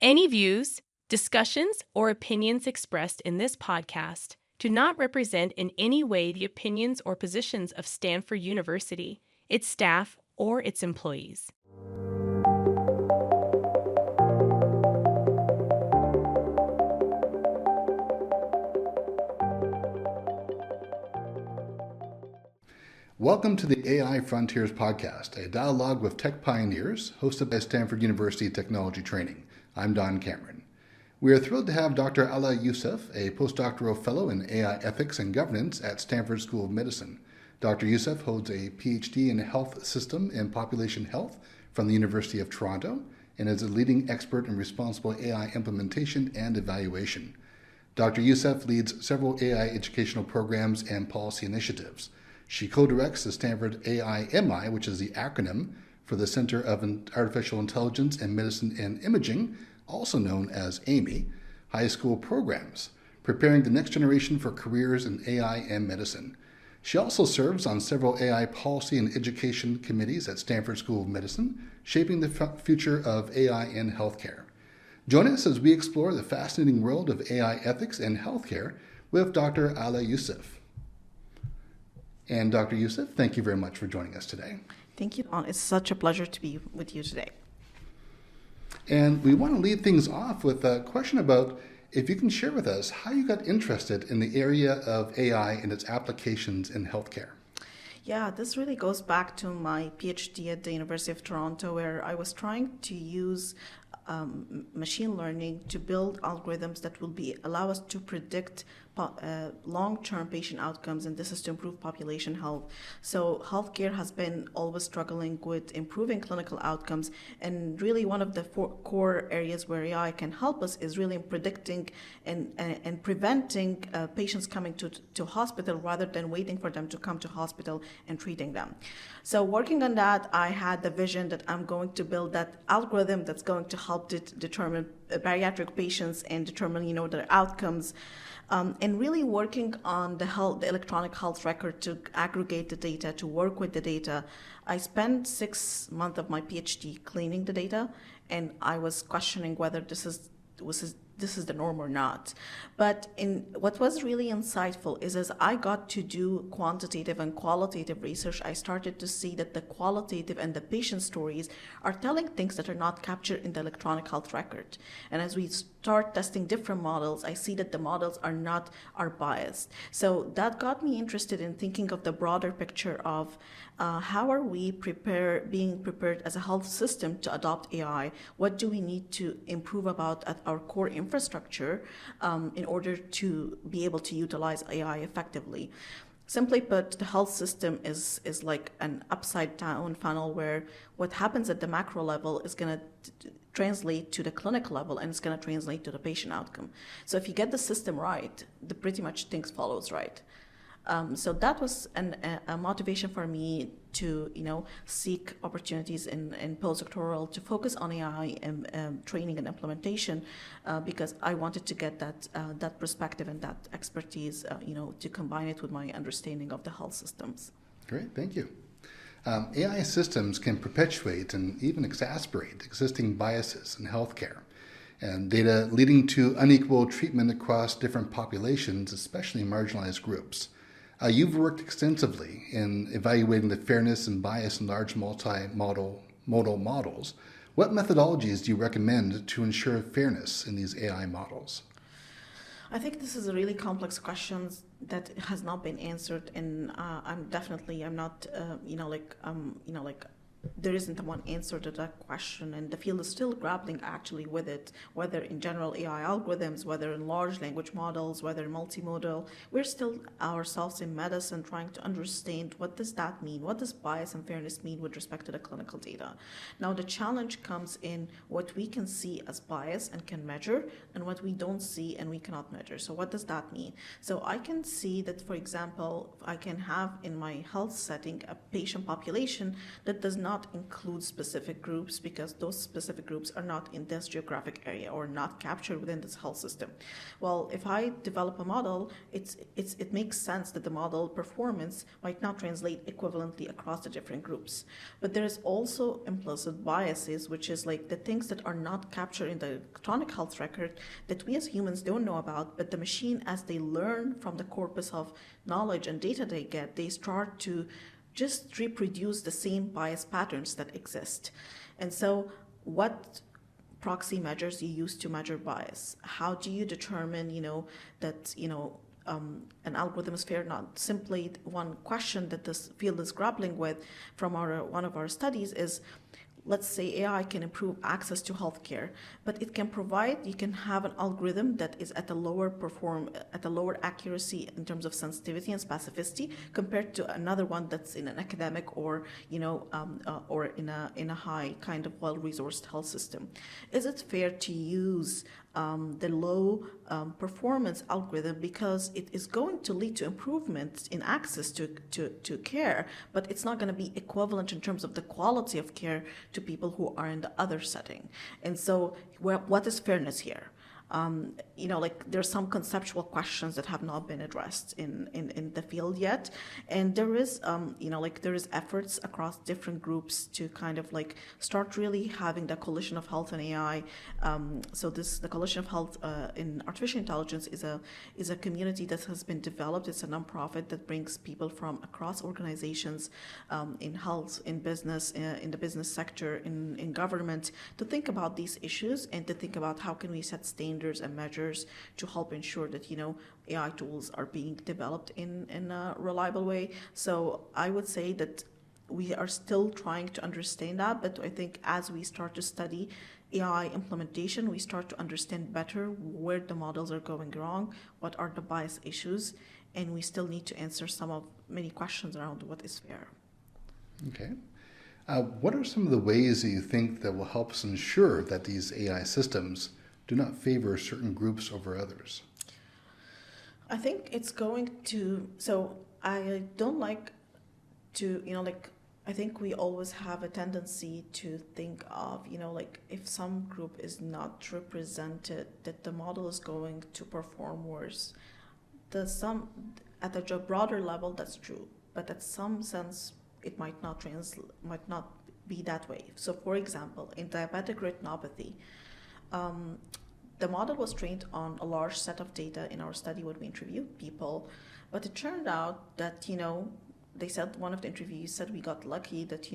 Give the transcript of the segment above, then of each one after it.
Any views, discussions, or opinions expressed in this podcast do not represent in any way the opinions or positions of Stanford University, its staff, or its employees. Welcome to the AI Frontiers podcast, a dialogue with tech pioneers hosted by Stanford University Technology Training. I'm Don Cameron. We are thrilled to have Dr. Alaa Youssef, a postdoctoral fellow in AI ethics and governance at Stanford School of Medicine. Dr. Youssef holds a PhD in health system and population health from the University of Toronto and is a leading expert in responsible AI implementation and evaluation. Dr. Youssef leads several AI educational programs and policy initiatives. She co-directs the Stanford AI-MI, which is the acronym for the Center of Artificial Intelligence in Medicine and Imaging, also known as AMI, high school programs, preparing the next generation for careers in AI and medicine. She also serves on several AI policy and education committees at Stanford School of Medicine, shaping the future of AI in healthcare. Join us as we explore the fascinating world of AI ethics and healthcare with Dr. Alaa Youssef. And Dr. Youssef, thank you very much for joining us today. Thank you, Don. It's such a pleasure to be with you today. And we want to lead things off with a question about if you can share with us how you got interested in the area of AI and its applications in healthcare. Yeah, this really goes back to my PhD at the University of Toronto, where I was trying to use machine learning to build algorithms that will allow us to predict long-term patient outcomes, and this is to improve population health. So healthcare has been always struggling with improving clinical outcomes, and really one of the core areas where AI can help us is really in predicting and preventing patients coming to hospital rather than waiting for them to come to hospital and treating them. So working on that, I had the vision that I'm going to build that algorithm that's going to help determine bariatric patients and determine, their outcomes. And really working on the electronic health record to aggregate the data, to work with the data. I spent 6 months of my PhD cleaning the data, and I was questioning whether this is the norm or not. But what was really insightful is as I got to do quantitative and qualitative research, I started to see that the qualitative and the patient stories are telling things that are not captured in the electronic health record. And as we start testing different models, I see that the models are biased. So that got me interested in thinking of the broader picture of how are we being prepared as a health system to adopt AI? What do we need to improve about at our core infrastructure in order to be able to utilize AI effectively? Simply put, the health system is like an upside down funnel where what happens at the macro level is going to translate to the clinical level, and it's going to translate to the patient outcome. So if you get the system right, pretty much things follows right. So that was a motivation for me to, seek opportunities in postdoctoral to focus on AI and training and implementation, because I wanted to get that perspective and that expertise, to combine it with my understanding of the health systems. Great, thank you. AI systems can perpetuate and even exacerbate existing biases in healthcare, and data leading to unequal treatment across different populations, especially marginalized groups. You've worked extensively in evaluating the fairness and bias in large multimodal models. What methodologies do you recommend to ensure fairness in these AI models? I think this is a really complex question that has not been answered, and I'm not, there isn't one answer to that question, and the field is still grappling actually with it, whether in general AI algorithms, whether in large language models, whether in multimodal. We're still ourselves in medicine trying to understand what does that mean, what does bias and fairness mean with respect to the clinical data. Now the challenge comes in what we can see as bias and can measure, and what we don't see and we cannot measure. So what does that mean? So I can see that, for example, I can have in my health setting a patient population that does not not include specific groups because those specific groups are not in this geographic area or not captured within this health system. Well, if I develop a model, it makes sense that the model performance might not translate equivalently across the different groups. But there is also implicit biases, which is like the things that are not captured in the electronic health record that we as humans don't know about, but the machine, as they learn from the corpus of knowledge and data they get, they start to just reproduce the same bias patterns that exist. And so what proxy measures you use to measure bias? How do you determine, that, an algorithm is fair? Not simply one question that this field is grappling with from one of our studies is, let's say AI can improve access to healthcare, but you can have an algorithm that is at a lower accuracy in terms of sensitivity and specificity compared to another one that's in an academic or or in a high kind of well-resourced health system. Is it fair to use the low performance algorithm because it is going to lead to improvements in access to care, but it's not going to be equivalent in terms of the quality of care to people who are in the other setting? And so what is fairness here? There's some conceptual questions that have not been addressed in the field yet, and there is there is efforts across different groups to kind of start really having the coalition of health and AI. The coalition of health in artificial intelligence is a community that has been developed. It's a nonprofit that brings people from across organizations in health, in business, in the business sector, in government, to think about these issues and to think about how can we set standards and measures to help ensure that AI tools are being developed in a reliable way. So I would say that we are still trying to understand that, but I think as we start to study AI implementation, we start to understand better where the models are going wrong, what are the bias issues, and we still need to answer many questions around what is fair. Okay. What are some of the ways that you think that will help us ensure that these AI systems do not favor certain groups over others? I think it's going to, so I don't like to, I think we always have a tendency to think of, if some group is not represented, that the model is going to perform worse. At a broader level, that's true, but at some sense, it might not be that way. So for example, in diabetic retinopathy, the model was trained on a large set of data in our study when we interviewed people, but it turned out that, they said, one of the interviewees said we got lucky that,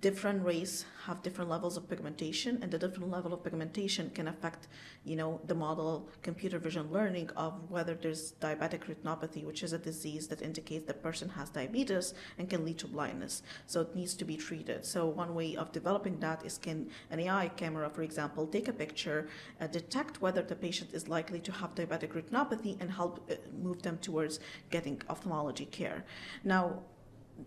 different race have different levels of pigmentation, and the different level of pigmentation can affect, the model computer vision learning of whether there's diabetic retinopathy, which is a disease that indicates the person has diabetes and can lead to blindness. So it needs to be treated. So one way of developing that is, can an AI camera, for example, take a picture, detect whether the patient is likely to have diabetic retinopathy and help move them towards getting ophthalmology care. Now,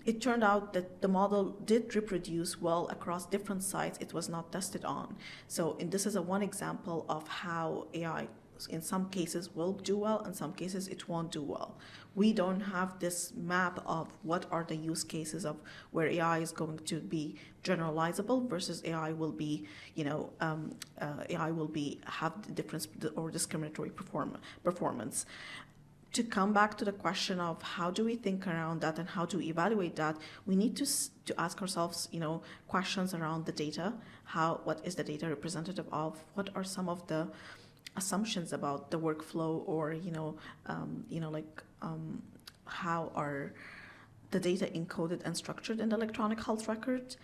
it turned out that the model did reproduce well across different sites it was not tested on. So, and this is one example of how AI in some cases will do well, in some cases it won't do well. We don't have this map of what are the use cases of where AI is going to be generalizable versus AI will be, have the difference or discriminatory performance. To come back to the question of how do we think around that and how to evaluate that, we need to ask ourselves, questions around the data. What is the data representative of? What are some of the assumptions about the workflow, or how are the data encoded and structured in the electronic health record?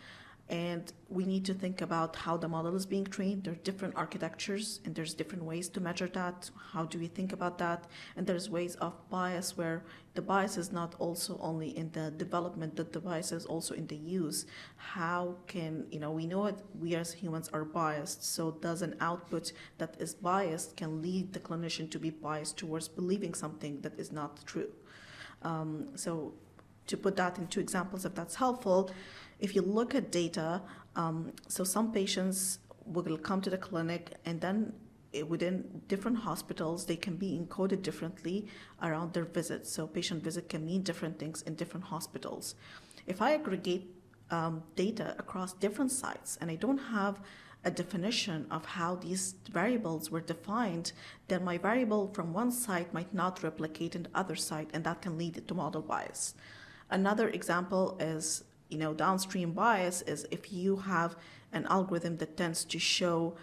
And we need to think about how the model is being trained. There are different architectures and there's different ways to measure that. How do we think about that? And there's ways of bias where the bias is not also only in the development, the bias is also in the use. How can, we know it, we as humans are biased. So does an output that is biased can lead the clinician to be biased towards believing something that is not true? So to put that into examples, if that's helpful, if you look at data, so some patients will come to the clinic and then within different hospitals, they can be encoded differently around their visits. So patient visit can mean different things in different hospitals. If I aggregate data across different sites and I don't have a definition of how these variables were defined, then my variable from one site might not replicate in the other site, and that can lead to model bias. Another example is, downstream bias is if you have an algorithm that tends to show,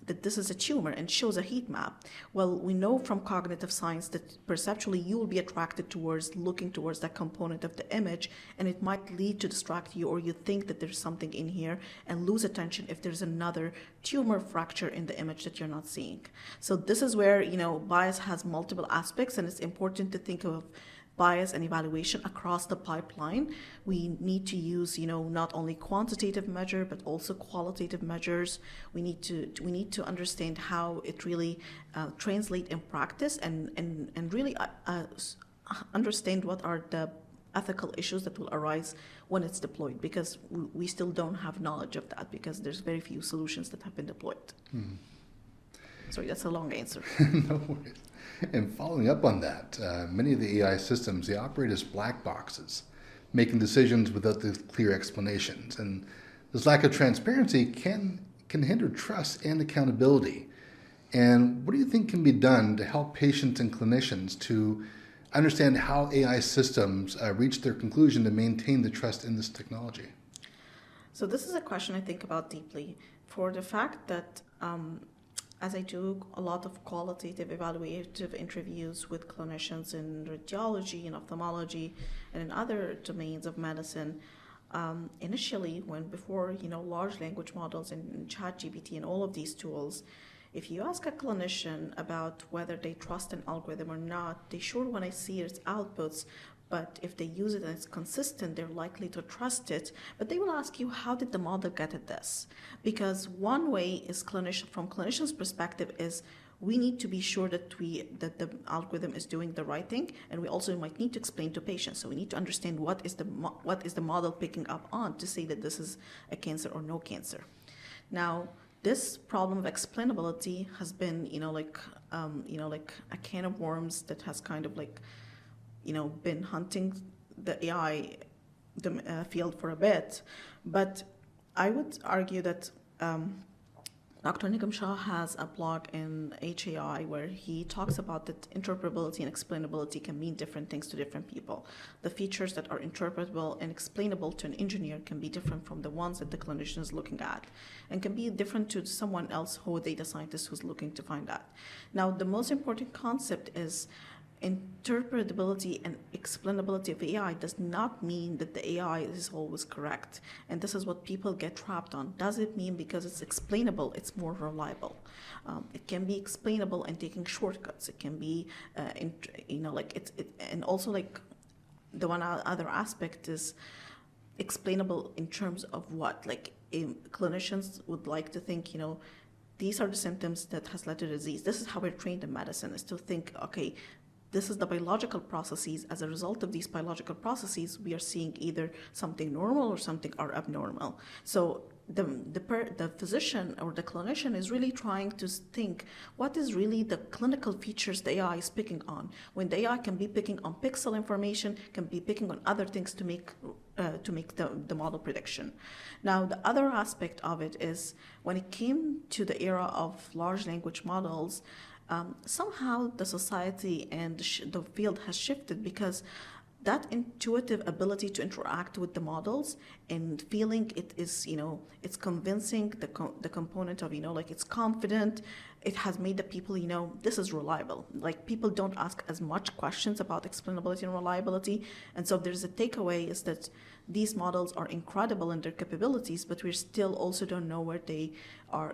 that this is a tumor and shows a heat map. Well, we know from cognitive science that perceptually you will be attracted towards looking towards that component of the image, and it might lead to distract you, or you think that there's something in here and lose attention if there's another tumor fracture in the image that you're not seeing. So this is where, bias has multiple aspects, and it's important to think of bias and evaluation across the pipeline. We need to use, not only quantitative measure but also qualitative measures. We need to understand how it really translates in practice, and really understand what are the ethical issues that will arise when it's deployed, because we still don't have knowledge of that because there's very few solutions that have been deployed. Sorry, that's a long answer. No worries. And following up on that, many of the AI systems, they operate as black boxes, making decisions without the clear explanations. And this lack of transparency can hinder trust and accountability. And what do you think can be done to help patients and clinicians to understand how AI systems reach their conclusion to maintain the trust in this technology? So this is a question I think about deeply, for the fact that as I do a lot of qualitative evaluative interviews with clinicians in radiology, in ophthalmology, and in other domains of medicine, initially, before large language models and ChatGPT and all of these tools, if you ask a clinician about whether they trust an algorithm or not, they sure want to see its outputs. But if they use it and it's consistent, they're likely to trust it. But they will ask you, how did the model get at this? Because one way is from clinician's perspective is we need to be sure that the algorithm is doing the right thing, and we also might need to explain to patients. So we need to understand what is the model picking up on to say that this is a cancer or no cancer. Now, this problem of explainability has been, like a can of worms that has kind of been hunting the AI field for a bit. But I would argue that Dr. Nigam Shah has a blog in HAI where he talks about that interpretability and explainability can mean different things to different people. The features that are interpretable and explainable to an engineer can be different from the ones that the clinician is looking at, and can be different to someone else who a data scientist who's looking to find out. Now, the most important concept is interpretability and explainability of AI does not mean that the AI is always correct. And this is what people get trapped on. Does it mean because it's explainable, it's more reliable? It can be explainable and taking shortcuts. It can be, and also the one other aspect is explainable in terms of what? Clinicians would like to think, these are the symptoms that has led to disease. This is how we're trained in medicine, is to think, okay, this is the biological processes. As a result of these biological processes, we are seeing either something normal or something are abnormal. So the physician or the clinician is really trying to think what is really the clinical features the AI is picking on. When the AI can be picking on pixel information, can be picking on other things to make the model prediction. Now, the other aspect of it is when it came to the era of large language models, somehow the society and the field has shifted, because that intuitive ability to interact with the models and feeling it is, it's convincing, the component of, it's confident, it has made the people, this is reliable. People don't ask as much questions about explainability and reliability. And so there's a takeaway is that these models are incredible in their capabilities, but we still also don't know where they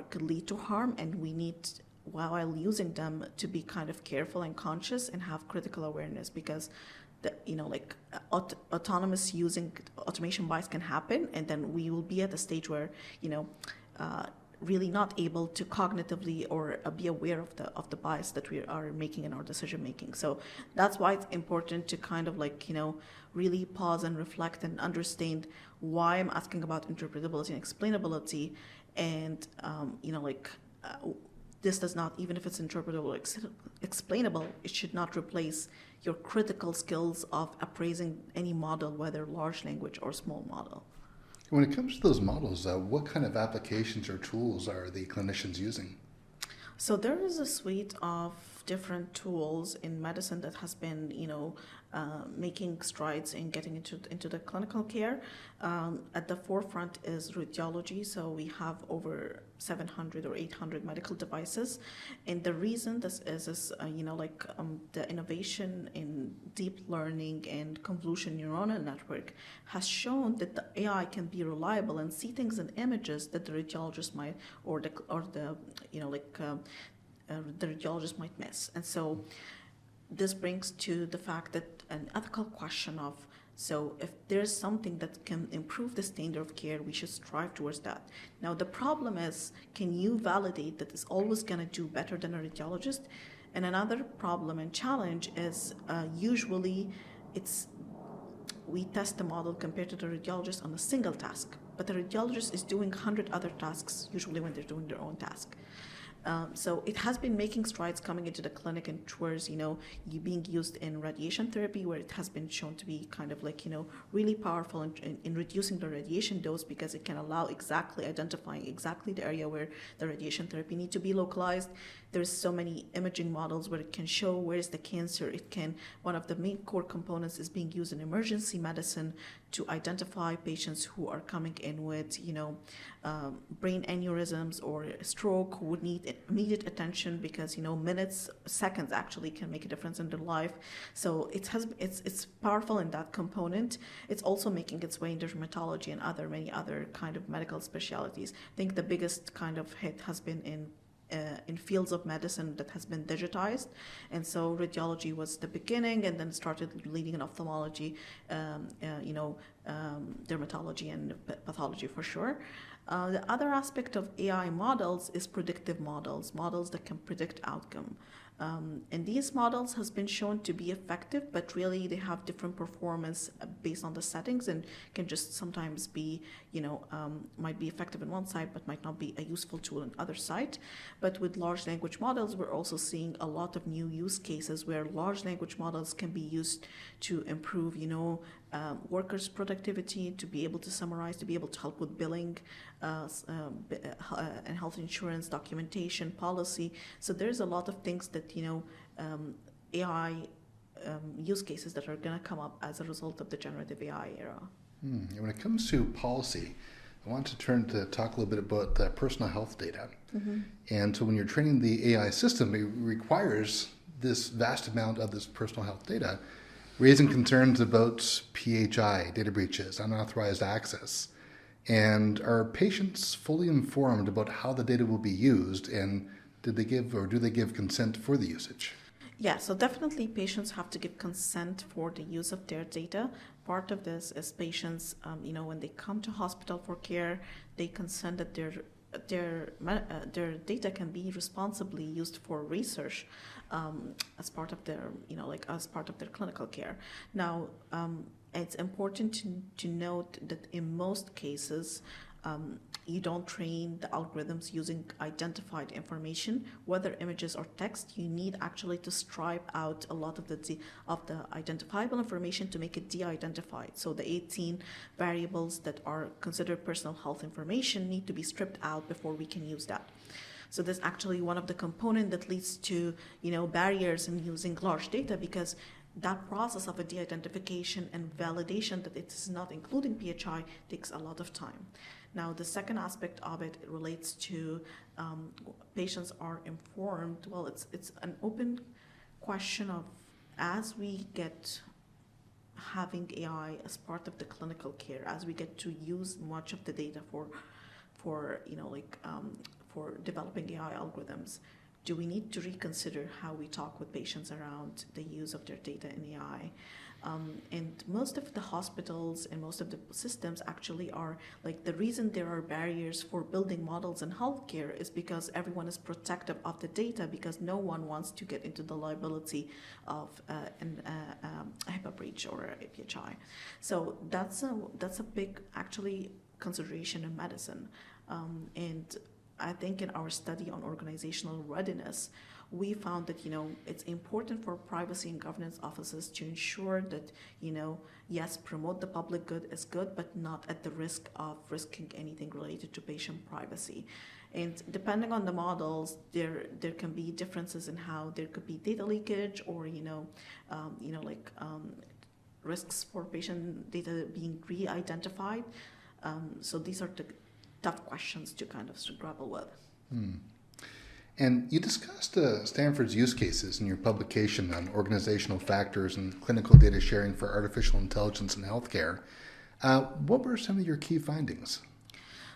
could lead to harm. And we need, while using them, to be kind of careful and conscious and have critical awareness, because autonomous using automation bias can happen, and then we will be at a stage where really not able to cognitively or be aware of the bias that we are making in our decision making. So that's why it's important to kind of really pause and reflect and understand why I'm asking about interpretability and explainability, and this does not, even if it's interpretable or explainable, it should not replace your critical skills of appraising any model, whether large language or small model. When it comes to those models, what kind of applications or tools are the clinicians using? So there is a suite of different tools in medicine that has been, making strides in getting into the clinical care. At the forefront is radiology. So we have over 700 or 800 medical devices, and the reason this is the innovation in deep learning and convolutional neuronal network has shown that the AI can be reliable and see things in images that the radiologist might the radiologist might miss. And so this brings to the fact that an ethical question of, so if there's something that can improve the standard of care, we should strive towards that. Now the problem is, can you validate that it's always going to do better than a radiologist? And another problem and challenge is usually we test the model compared to the radiologist on a single task, but the radiologist is doing 100 other tasks usually when they're doing their own task. So it has been making strides coming into the clinic and towards, being used in radiation therapy, where it has been shown to be kind of really powerful in reducing the radiation dose, because it can allow identifying exactly the area where the radiation therapy need to be localized. There's so many imaging models where it can show where is the cancer. One of the main core components is being used in emergency medicine to identify patients who are coming in with, brain aneurysms or stroke, who would need immediate attention, because minutes, seconds actually can make a difference in their life. So it's powerful in that component. It's also making its way in dermatology and many other kind of medical specialties. I think the biggest kind of hit has been in fields of medicine that has been digitized, and so radiology was the beginning, and then started leading in ophthalmology, dermatology and pathology for sure. The other aspect of AI models is predictive models that can predict outcome. And these models has been shown to be effective, but really they have different performance based on the settings, and can just sometimes be, might be effective in one side, but might not be a useful tool in other side. But with large language models, we're also seeing a lot of new use cases where large language models can be used to improve, workers' productivity, to be able to summarize, to be able to help with billing and health insurance documentation, policy. So there's a lot of things that AI use cases that are going to come up as a result of the generative AI era. When it comes to policy, I want to turn to talk a little bit about personal health data. Mm-hmm. And so when you're training the AI system, it requires this vast amount of this personal health data, raising concerns about PHI, data breaches, unauthorized access. And are patients fully informed about how the data will be used, and do they give consent for the usage? Yeah, so definitely patients have to give consent for the use of their data. Part of this is patients, when they come to hospital for care, they consent that their data can be responsibly used for research as part of their, as part of their clinical care. Now, it's important to note that in most cases, you don't train the algorithms using identified information, whether images or text. You need actually to stripe out a lot of the identifiable information to make it de-identified. So the 18 variables that are considered personal health information need to be stripped out before we can use that. So that's actually one of the components that leads to barriers in using large data, because that process of a de-identification and validation that it is not including PHI takes a lot of time. Now, the second aspect of it relates to patients are informed. Well, it's an open question of, as we get having AI as part of the clinical care, as we get to use much of the data for developing AI algorithms, do we need to reconsider how we talk with patients around the use of their data in AI? And most of the hospitals and most of the systems actually are the reason there are barriers for building models in healthcare is because everyone is protective of the data, because no one wants to get into the liability of a HIPAA breach or a PHI. So that's a big actually consideration in medicine. And I think in our study on organizational readiness, we found that, it's important for privacy and governance offices to ensure that, yes, promote the public good is good, but not at the risk of risking anything related to patient privacy. And depending on the models, there can be differences in how there could be data leakage or, risks for patient data being re-identified. So these are the tough questions to kind of grapple with. And you discussed Stanford's use cases in your publication on organizational factors and clinical data sharing for artificial intelligence in healthcare. What were some of your key findings?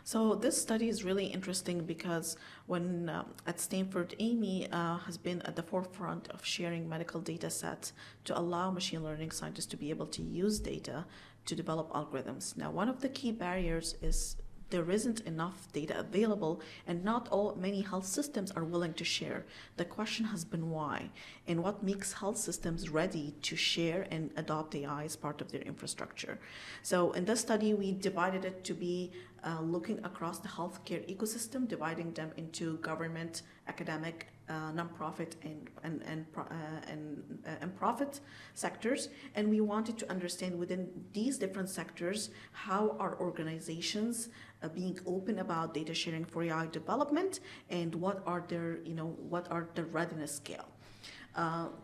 So this study is really interesting because when at Stanford, Amy has been at the forefront of sharing medical data sets to allow machine learning scientists to be able to use data to develop algorithms. Now, one of the key barriers is there isn't enough data available, and not many health systems are willing to share. The question has been why, and what makes health systems ready to share and adopt AI as part of their infrastructure. So in this study, we divided it to be looking across the healthcare ecosystem, dividing them into government, academic, nonprofit, and profit sectors. And we wanted to understand within these different sectors how are organizations being open about data sharing for AI development, and what are the readiness scale.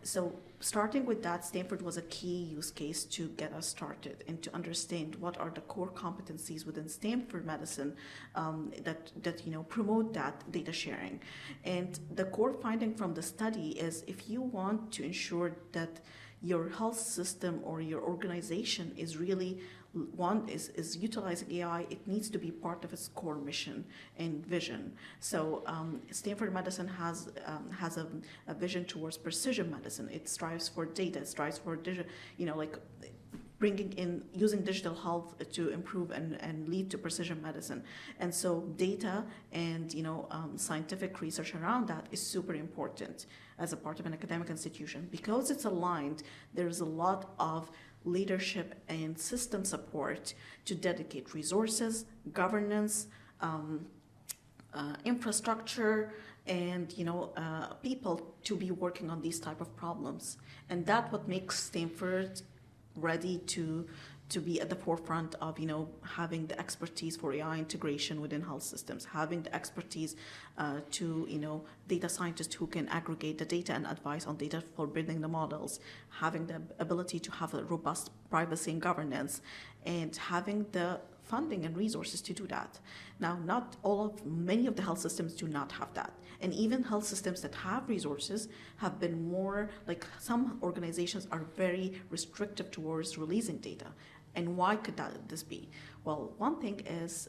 So starting with that, Stanford was a key use case to get us started and to understand what are the core competencies within Stanford Medicine that promote that data sharing. And the core finding from the study is if you want to ensure that your health system or your organization is really is utilizing AI, it needs to be part of its core mission and vision. So Stanford Medicine has a vision towards precision medicine. It strives for data, it strives for using digital health to improve and lead to precision medicine. And so data and scientific research around that is super important as a part of an academic institution. Because it's aligned, there's a lot of leadership and system support to dedicate resources, governance, infrastructure, and people to be working on these type of problems. And that's what makes Stanford ready to be at the forefront of having the expertise for AI integration within health systems, having the expertise to data scientists who can aggregate the data and advise on data for building the models, having the ability to have a robust privacy and governance, and having the funding and resources to do that. Now, many of the health systems do not have that. And even health systems that have resources have been more, some organizations are very restrictive towards releasing data. And why could this be? Well, one thing is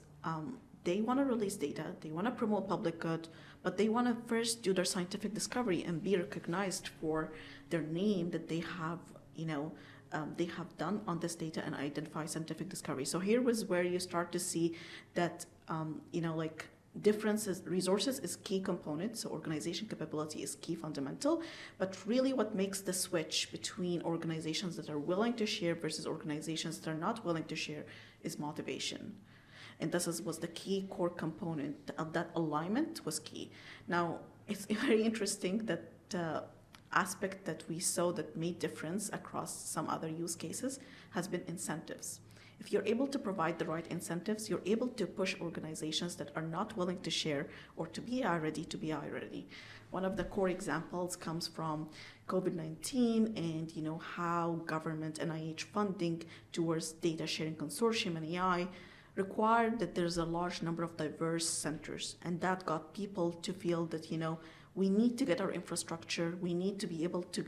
they want to release data, they want to promote public good, but they want to first do their scientific discovery and be recognized for their name that they have done on this data and identify scientific discovery. So here was where you start to see that, differences, resources is key component, so organization capability is key fundamental, but really what makes the switch between organizations that are willing to share versus organizations that are not willing to share is motivation. And this was the key core component of that alignment was key. Now, it's very interesting that aspect that we saw that made difference across some other use cases has been incentives. If you're able to provide the right incentives, you're able to push organizations that are not willing to share or to be AI ready to be AI ready. One of the core examples comes from COVID-19 and how government NIH funding towards data sharing consortium and AI required that there's a large number of diverse centers, and that got people to feel that we need to get our infrastructure, we need to be able to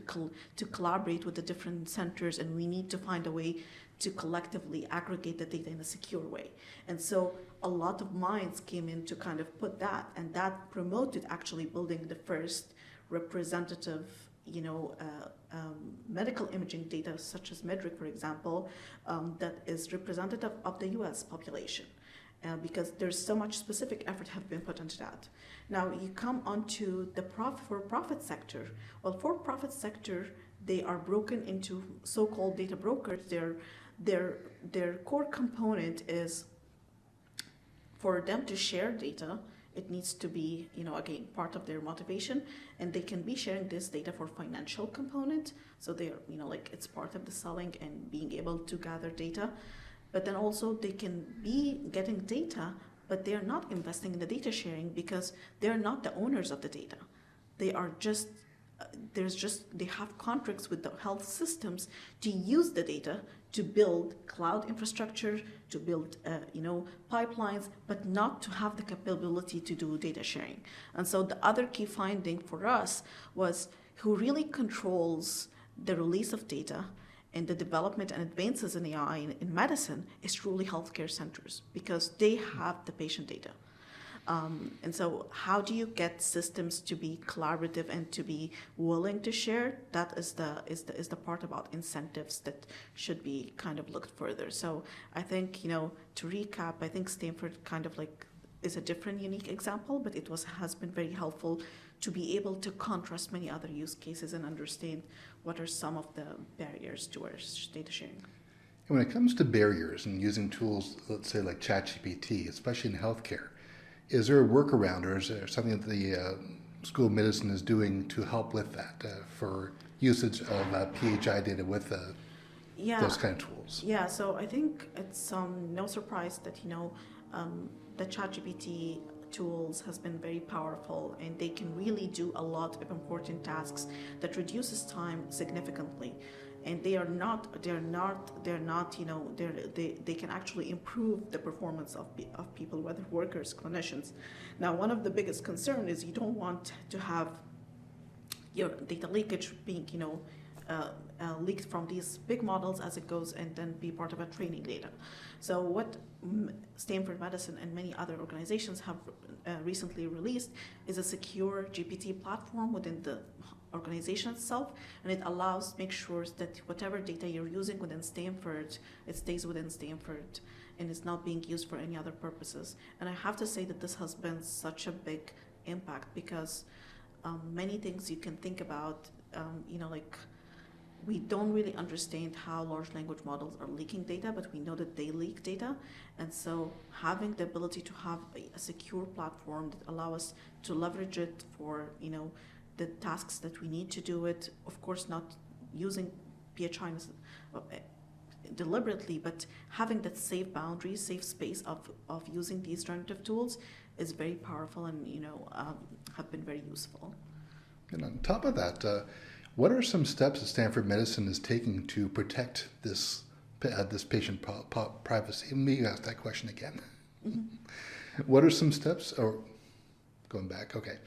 collaborate with the different centers, and we need to find a way to collectively aggregate the data in a secure way. And so a lot of minds came in to kind of put that, and that promoted actually building the first representative medical imaging data, such as MEDRIC, for example, that is representative of the US population. Because there's so much specific effort have been put into that. Now you come onto the for-profit sector. Well, for-profit sector, they are broken into so-called data brokers. Their core component is for them to share data It needs to be, again, part of their motivation, and they can be sharing this data for financial component. So they're, it's part of the selling and being able to gather data. But then also they can be getting data, but they are not investing in the data sharing because they're not the owners of the data. They are just, they have contracts with the health systems to use the data to build cloud infrastructure, to build, pipelines, but not to have the capability to do data sharing. And so the other key finding for us was who really controls the release of data and the development and advances in AI in medicine is truly healthcare centers because they have the patient data. And so how do you get systems to be collaborative and to be willing to share? That is the part about incentives that should be kind of looked further. So I think, to recap, I think Stanford kind of like is a different unique example, but it has been very helpful to be able to contrast many other use cases and understand what are some of the barriers towards data sharing. And when it comes to barriers and using tools, let's say like ChatGPT, especially in healthcare, is there a workaround or is there something that the School of Medicine is doing to help with that for usage of PHI data with those kind of tools? Yeah, so I think it's no surprise that, the ChatGPT tools has been very powerful and they can really do a lot of important tasks that reduces time significantly. And they can actually improve the performance of people, whether workers, clinicians. Now, one of the biggest concerns is you don't want to have your data leakage being, leaked from these big models as it goes and then be part of a training data. So what Stanford Medicine and many other organizations have recently released is a secure GPT platform within the organization itself, and it make sure that whatever data you're using within Stanford, it stays within Stanford and is not being used for any other purposes. And I have to say that this has been such a big impact because many things you can think about, we don't really understand how large language models are leaking data, but we know that they leak data. And so having the ability to have a secure platform that allows us to leverage it for, the tasks that we need to do it, of course not using PHI deliberately, but having that safe boundary, safe space of using these generative tools is very powerful and, have been very useful. And on top of that, what are some steps that Stanford Medicine is taking to protect this patient privacy? Let me ask that question again. Mm-hmm. What are some steps, or going back, okay.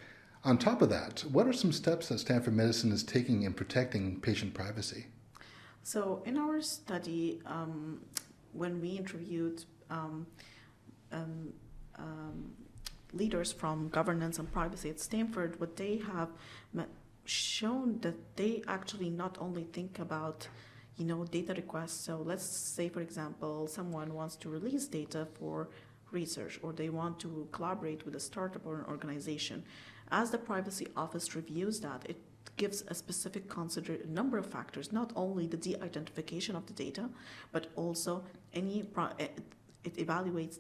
On top of that, what are some steps that Stanford Medicine is taking in protecting patient privacy? So in our study, when we interviewed leaders from governance and privacy at Stanford, what they have shown that they actually not only think about, data requests. So let's say, for example, someone wants to release data for research or they want to collaborate with a startup or an organization. As the privacy office reviews that, it gives a specific number of factors, not only the de-identification of the data, but also it evaluates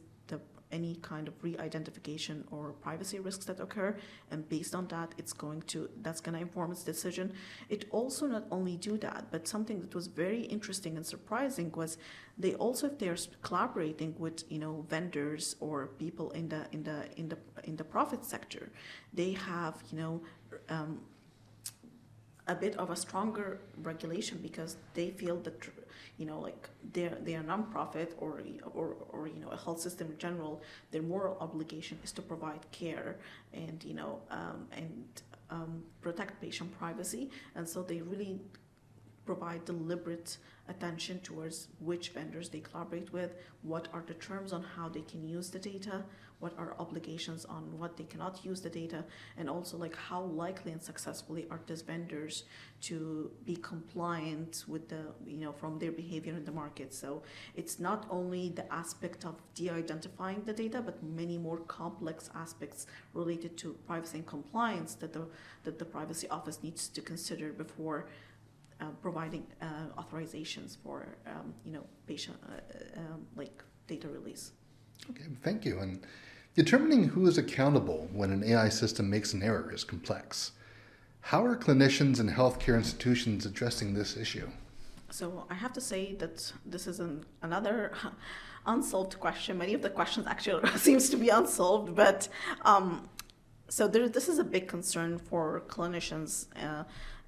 any kind of re-identification or privacy risks that occur, and based on that, that's going to inform its decision. It also not only do that, but something that was very interesting and surprising was they also, if they're collaborating with vendors or people in the profit sector, they have a bit of a stronger regulation because they feel that they are nonprofit or a health system in general. Their moral obligation is to provide care and protect patient privacy, and so they really provide deliberate attention towards which vendors they collaborate with, what are the terms on how they can use the data, what are obligations on what they cannot use the data, and also how likely and successfully are these vendors to be compliant with the, from their behavior in the market. So it's not only the aspect of de-identifying the data, but many more complex aspects related to privacy and compliance that the privacy office needs to consider before providing authorizations for patient data release. Okay, thank you. And Determining who is accountable when an AI system makes an error is complex. How are clinicians and healthcare institutions addressing this issue? So I have to say that this is another unsolved question. Many of the questions actually seems to be unsolved, but this is a big concern for clinicians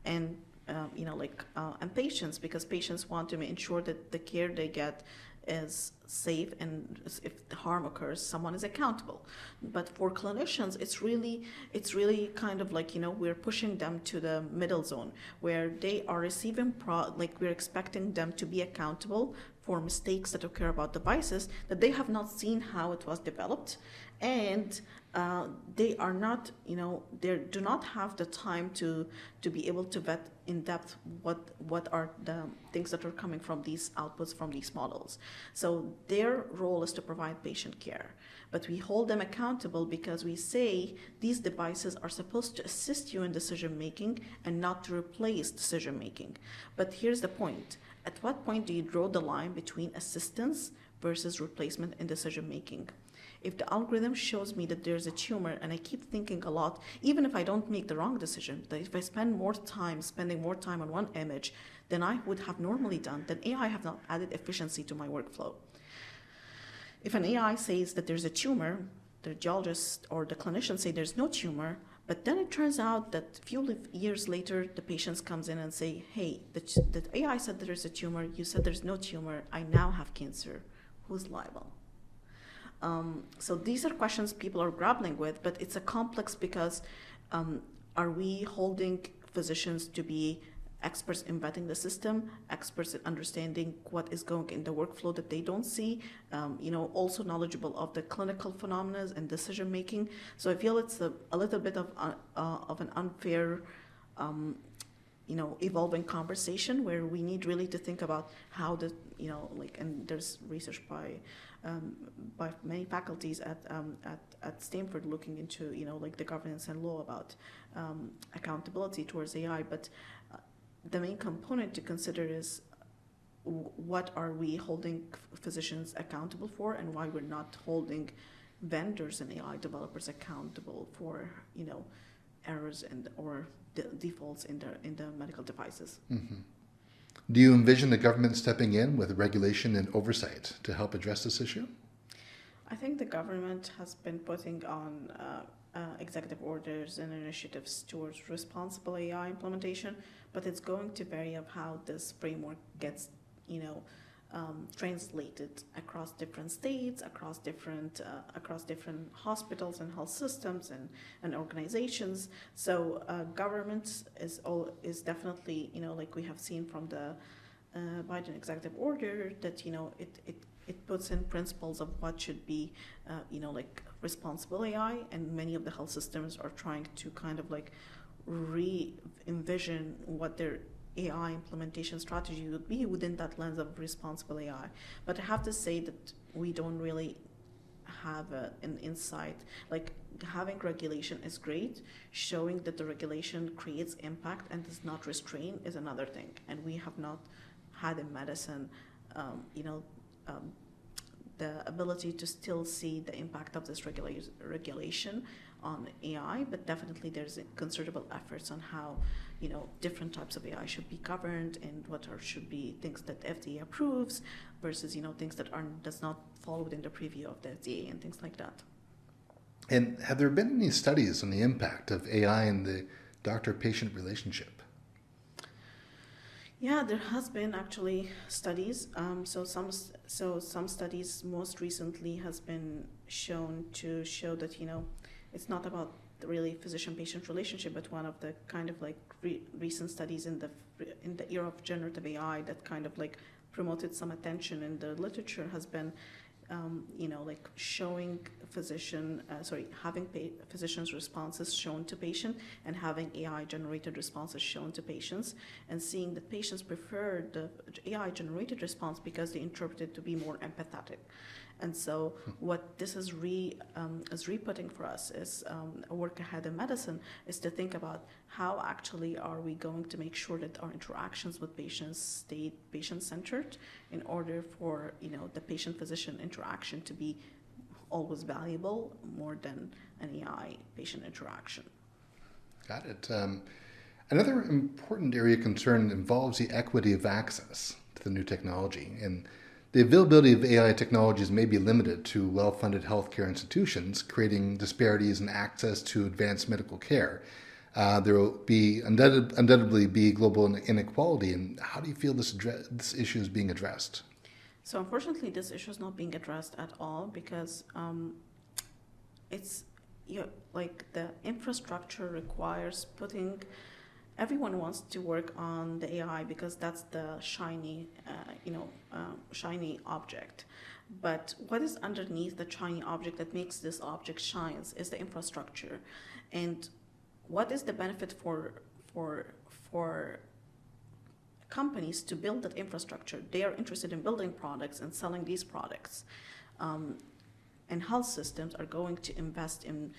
and and patients, because patients want to ensure that the care they get is safe, and if harm occurs, someone is accountable. But for clinicians, it's really kind of like, we're pushing them to the middle zone where they are receiving we're expecting them to be accountable for mistakes that occur about devices that they have not seen how it was developed, and they are not, they do not have the time to be able to vet in depth what are the things that are coming from these outputs from these models. So their role is to provide patient care, but we hold them accountable because we say these devices are supposed to assist you in decision making and not to replace decision making. But here's the point: at what point do you draw the line between assistance versus replacement in decision making? If the algorithm shows me that there's a tumor and I keep thinking a lot, even if I don't make the wrong decision, that if I spending more time on one image than I would have normally done, then AI have not added efficiency to my workflow. If an AI says that there's a tumor, the radiologist or the clinician say there's no tumor, but then it turns out that a few years later, the patients comes in and say, hey, the AI said that there's a tumor, you said there's no tumor, I now have cancer. Who's liable? So these are questions people are grappling with, but it's a complex because are we holding physicians to be experts in vetting the system, experts in understanding what is going in the workflow that they don't see, also knowledgeable of the clinical phenomena and decision making. So I feel it's a little bit of an unfair evolving conversation where we need really to think about how and there's research by many faculties at Stanford looking into, the governance and law about accountability towards AI. But the main component to consider is what are we holding physicians accountable for, and why we're not holding vendors and AI developers accountable for, errors or defaults in the medical devices. Mm-hmm. Do you envision the government stepping in with regulation and oversight to help address this issue? I think the government has been putting on executive orders and initiatives towards responsible AI implementation, but it's going to vary of how this framework gets, translated across different states, across different hospitals and health systems and organizations. So government is definitely, like we have seen from the Biden executive order, that it puts in principles of what should be responsible AI, and many of the health systems are trying to kind of re-envision what their AI implementation strategy would be within that lens of responsible AI. But I have to say that we don't really have an insight. Like, having regulation is great. Showing that the regulation creates impact and does not restrain is another thing. And we have not had in medicine, the ability to still see the impact of this regulation on AI, but definitely there's considerable efforts on how, different types of AI should be governed, and should be things that FDA approves versus, things that does not fall within the preview of the FDA and things like that. And have there been any studies on the impact of AI in the doctor-patient relationship? Yeah, there has been actually studies. So some studies most recently has been shown to show that it's not about the really physician-patient relationship, but one of the kind of recent studies in the era of generative AI that kind of promoted some attention in the literature has been showing having physicians' responses shown to patient and having AI-generated responses shown to patients, and seeing that patients prefer the AI-generated response because they interpret it to be more empathetic. And so what this is re-putting for us is a work ahead in medicine is to think about how actually are we going to make sure that our interactions with patients stay patient-centered in order for the patient-physician interaction to be always valuable more than an AI patient interaction. Got it. Another important area of concern involves the equity of access to the new technology. And the availability of AI technologies may be limited to well-funded healthcare institutions, creating disparities in access to advanced medical care. There will be undoubtedly be global inequality. And how do you feel this issue is being addressed? So unfortunately, this issue is not being addressed at all because it's like the infrastructure requires putting. Everyone wants to work on the AI because that's the shiny, shiny object. But what is underneath the shiny object that makes this object shines is the infrastructure, and what is the benefit for companies to build that infrastructure? They are interested in building products and selling these products. And health systems are going to invest in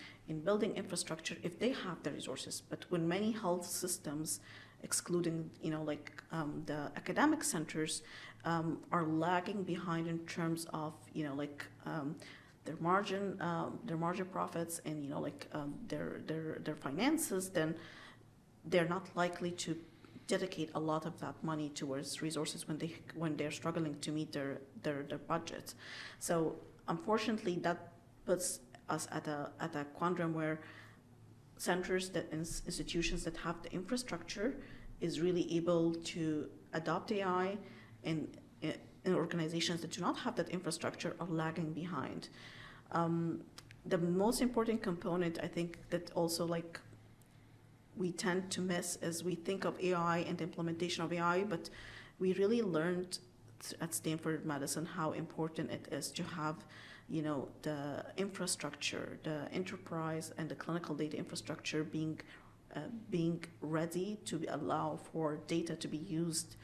building infrastructure if they have the resources. But when many health systems, excluding the academic centers, are lagging behind in terms of their margin profits and their finances, then they're not likely to dedicate a lot of that money towards resources when they're struggling to meet their budget. So unfortunately, that puts us at a quandrum where institutions that have the infrastructure is really able to adopt AI, and organizations that do not have that infrastructure are lagging behind. The most important component, I think, that also we tend to miss as we think of AI and the implementation of AI, but we really learned at Stanford Medicine how important it is to have the infrastructure, the enterprise and the clinical data infrastructure being ready to allow for data to be used,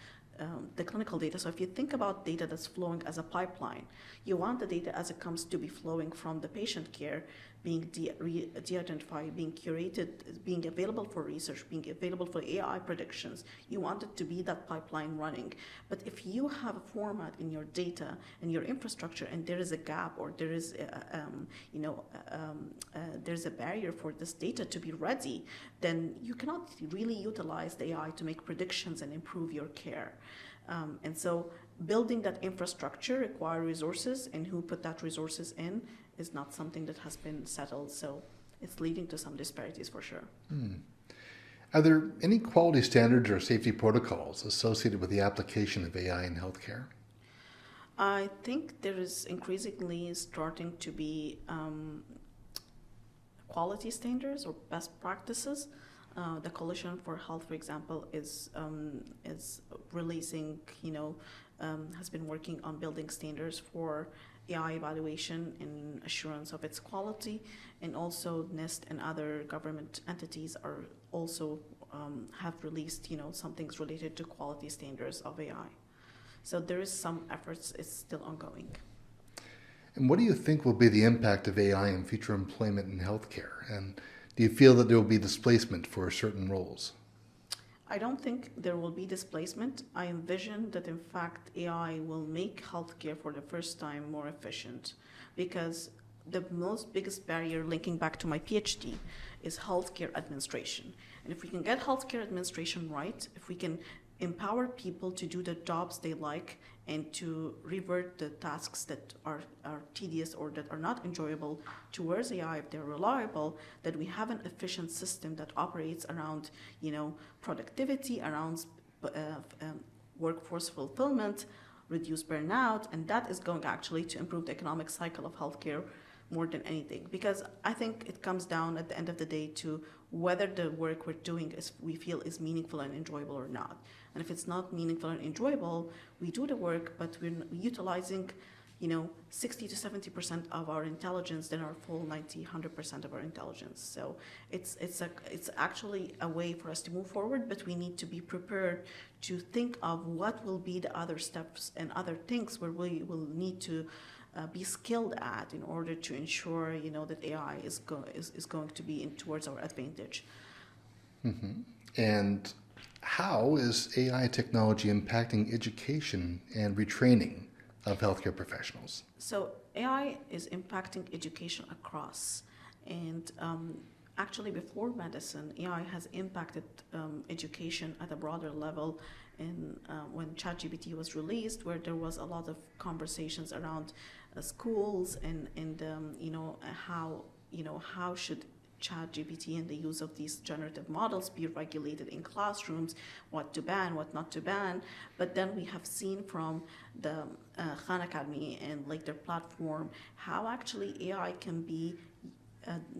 the clinical data. So if you think about data that's flowing as a pipeline, you want the data as it comes to be flowing from the patient care, being de-identified, being curated, being available for research, being available for AI predictions. You want it to be that pipeline running. But if you have a format in your data and your infrastructure, and there is a gap, or there is there's a barrier for this data to be ready, then you cannot really utilize the AI to make predictions and improve your care. And so building that infrastructure requires resources, and who put that resources in is not something that has been settled. So it's leading to some disparities for sure. Are there any quality standards or safety protocols associated with the application of AI in healthcare? I think there is increasingly starting to be quality standards or best practices. The Coalition for Health, for example, is releasing, has been working on building standards for AI evaluation and assurance of its quality, and also NIST and other government entities are also have released, some things related to quality standards of AI. So there is some efforts; it's still ongoing. And what do you think will be the impact of AI in future employment in healthcare? And do you feel that there will be displacement for certain roles? I don't think there will be displacement. I envision that, in fact, AI will make healthcare for the first time more efficient, because the biggest barrier, linking back to my PhD, is healthcare administration. And if we can get healthcare administration right, if we can empower people to do the jobs they like and to revert the tasks that are tedious or that are not enjoyable towards AI, if they're reliable, that we have an efficient system that operates around, productivity, around workforce fulfillment, reduce burnout, and that is going actually to improve the economic cycle of healthcare more than anything. Because I think it comes down at the end of the day to whether the work we're doing we feel is meaningful and enjoyable or not. And if it's not meaningful and enjoyable, we do the work, but we're utilizing 60 to 70% of our intelligence than our full 100% of our intelligence. So it's actually a way for us to move forward, but we need to be prepared to think of what will be the other steps and other things where we will need to be skilled at in order to ensure that AI is going to be towards our advantage. Mm-hmm. And how is AI technology impacting education and retraining of healthcare professionals? So AI is impacting education across. And actually, before medicine, AI has impacted education at a broader level. And when ChatGPT was released, where there was a lot of conversations around schools and how should ChatGPT and the use of these generative models be regulated in classrooms, what to ban, what not to ban. But then we have seen from the Khan Academy and like their platform how actually AI can be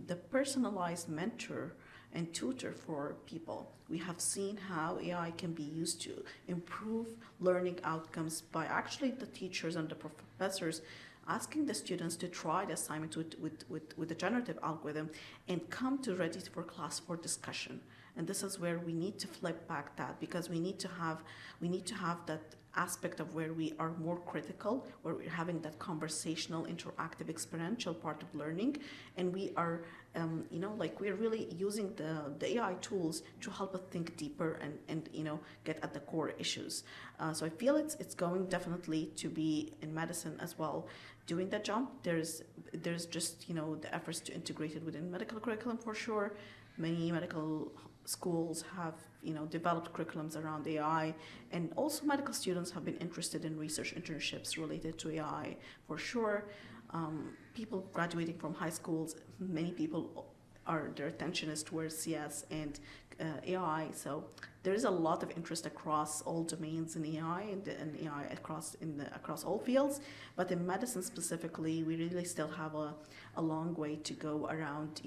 the personalized mentor and tutor for people. We have seen how AI can be used to improve learning outcomes by actually the teachers and the professors asking the students to try the assignment with the generative algorithm and come to ready for class for discussion. And this is where we need to flip back that, because we need to have that aspect of where we are more critical, where we're having that conversational, interactive, experiential part of learning, and we are we're really using the AI tools to help us think deeper and get at the core issues. So I feel it's going definitely to be in medicine as well. Doing that jump, there's just the efforts to integrate it within medical curriculum for sure. Many medical schools have developed curriculums around AI, and also medical students have been interested in research internships related to AI for sure. People graduating from high schools, many people their attention is towards CS and AI. So there is a lot of interest across all domains in AI and AI across all fields. But in medicine specifically, we really still have a long way to go around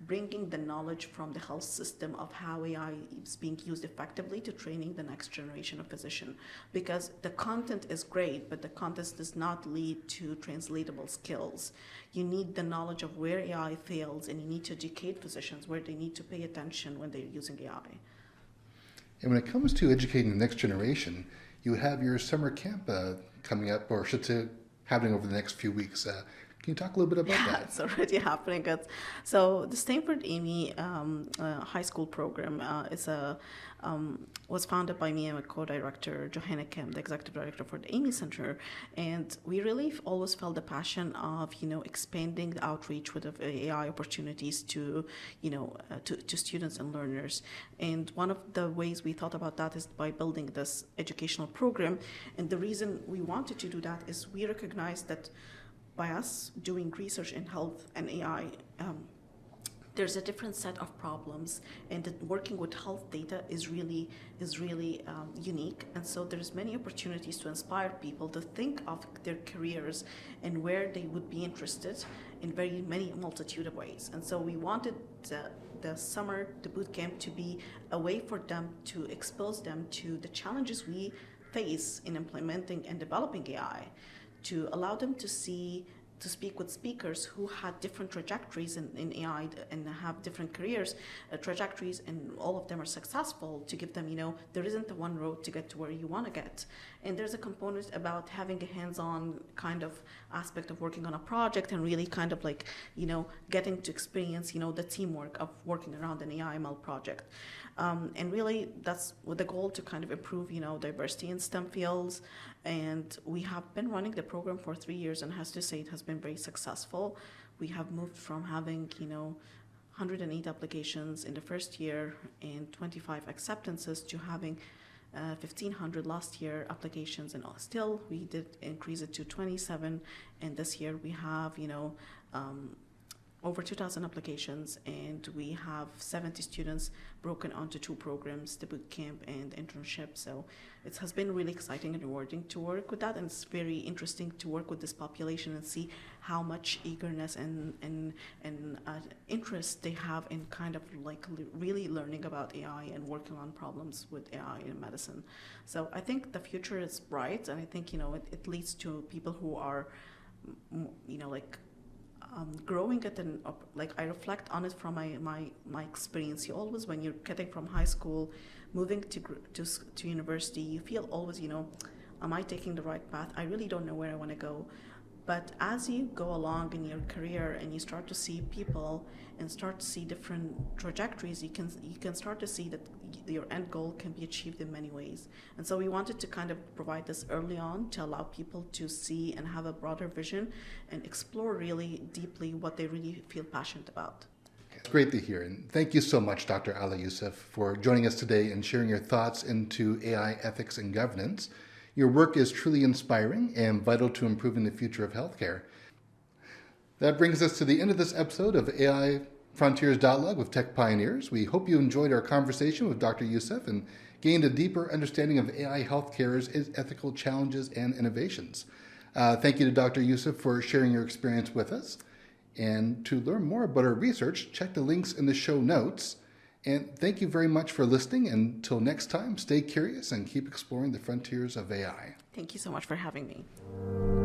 bringing the knowledge from the health system of how AI is being used effectively to training the next generation of physician. Because the content is great, but the content does not lead to translatable skills. You need the knowledge of where AI fails, and you need to educate physicians where they need to pay attention when they're using AI. And when it comes to educating the next generation, you have your summer camp coming up, or should say happening over the next few weeks. Can you talk a little bit about that? It's already happening. So the Stanford Amy high school program was founded by me and my co-director, Johanna Kim, the executive director for the Amy Center. And we really always felt the passion of, expanding the outreach with AI opportunities to students and learners. And one of the ways we thought about that is by building this educational program. And the reason we wanted to do that is we recognize that by us doing research in health and AI, there's a different set of problems, and that working with health data is really unique. And so there's many opportunities to inspire people to think of their careers and where they would be interested in very many multitude of ways. And so we wanted the summer, the boot camp, to be a way for them to expose them to the challenges we face in implementing and developing AI, to allow them to speak with speakers who had different trajectories in AI and have different careers trajectories, and all of them are successful, to give them, there isn't the one road to get to where you want to get. And there's a component about having a hands-on kind of aspect of working on a project and really kind of like, getting to experience, the teamwork of working around an AI/ML project. And really that's with the goal to kind of improve, diversity in STEM fields. And we have been running the program for 3 years, and has to say it has been very successful. We have moved from having, 108 applications in the first year and 25 acceptances to having 1,500 last year applications, and still we did increase it to 27. And this year we have, over 2,000 applications, and we have 70 students broken onto 2 programs, the boot camp and internship. So it has been really exciting and rewarding to work with that, and it's very interesting to work with this population and see how much eagerness and interest they have in kind of like really learning about AI and working on problems with AI in medicine. So I think the future is bright, and I think it leads to people who are growing it, and I reflect on it from my experience. You always, when you're getting from high school, moving to university, you feel always, am I taking the right path? I really don't know where I want to go. But as you go along in your career and you start to see people and start to see different trajectories, you can start to see that your end goal can be achieved in many ways. And so we wanted to kind of provide this early on to allow people to see and have a broader vision and explore really deeply what they really feel passionate about. It's great to hear. And thank you so much, Dr. Alaa Youssef, for joining us today and sharing your thoughts into AI ethics and governance. Your work is truly inspiring and vital to improving the future of healthcare. That brings us to the end of this episode of AI Frontiers Dialogue with Tech Pioneers. We hope you enjoyed our conversation with Dr. Youssef and gained a deeper understanding of AI healthcare's ethical challenges and innovations. Thank you to Dr. Youssef for sharing your experience with us. And to learn more about our research, check the links in the show notes. And thank you very much for listening. Until next time, stay curious and keep exploring the frontiers of AI. Thank you so much for having me.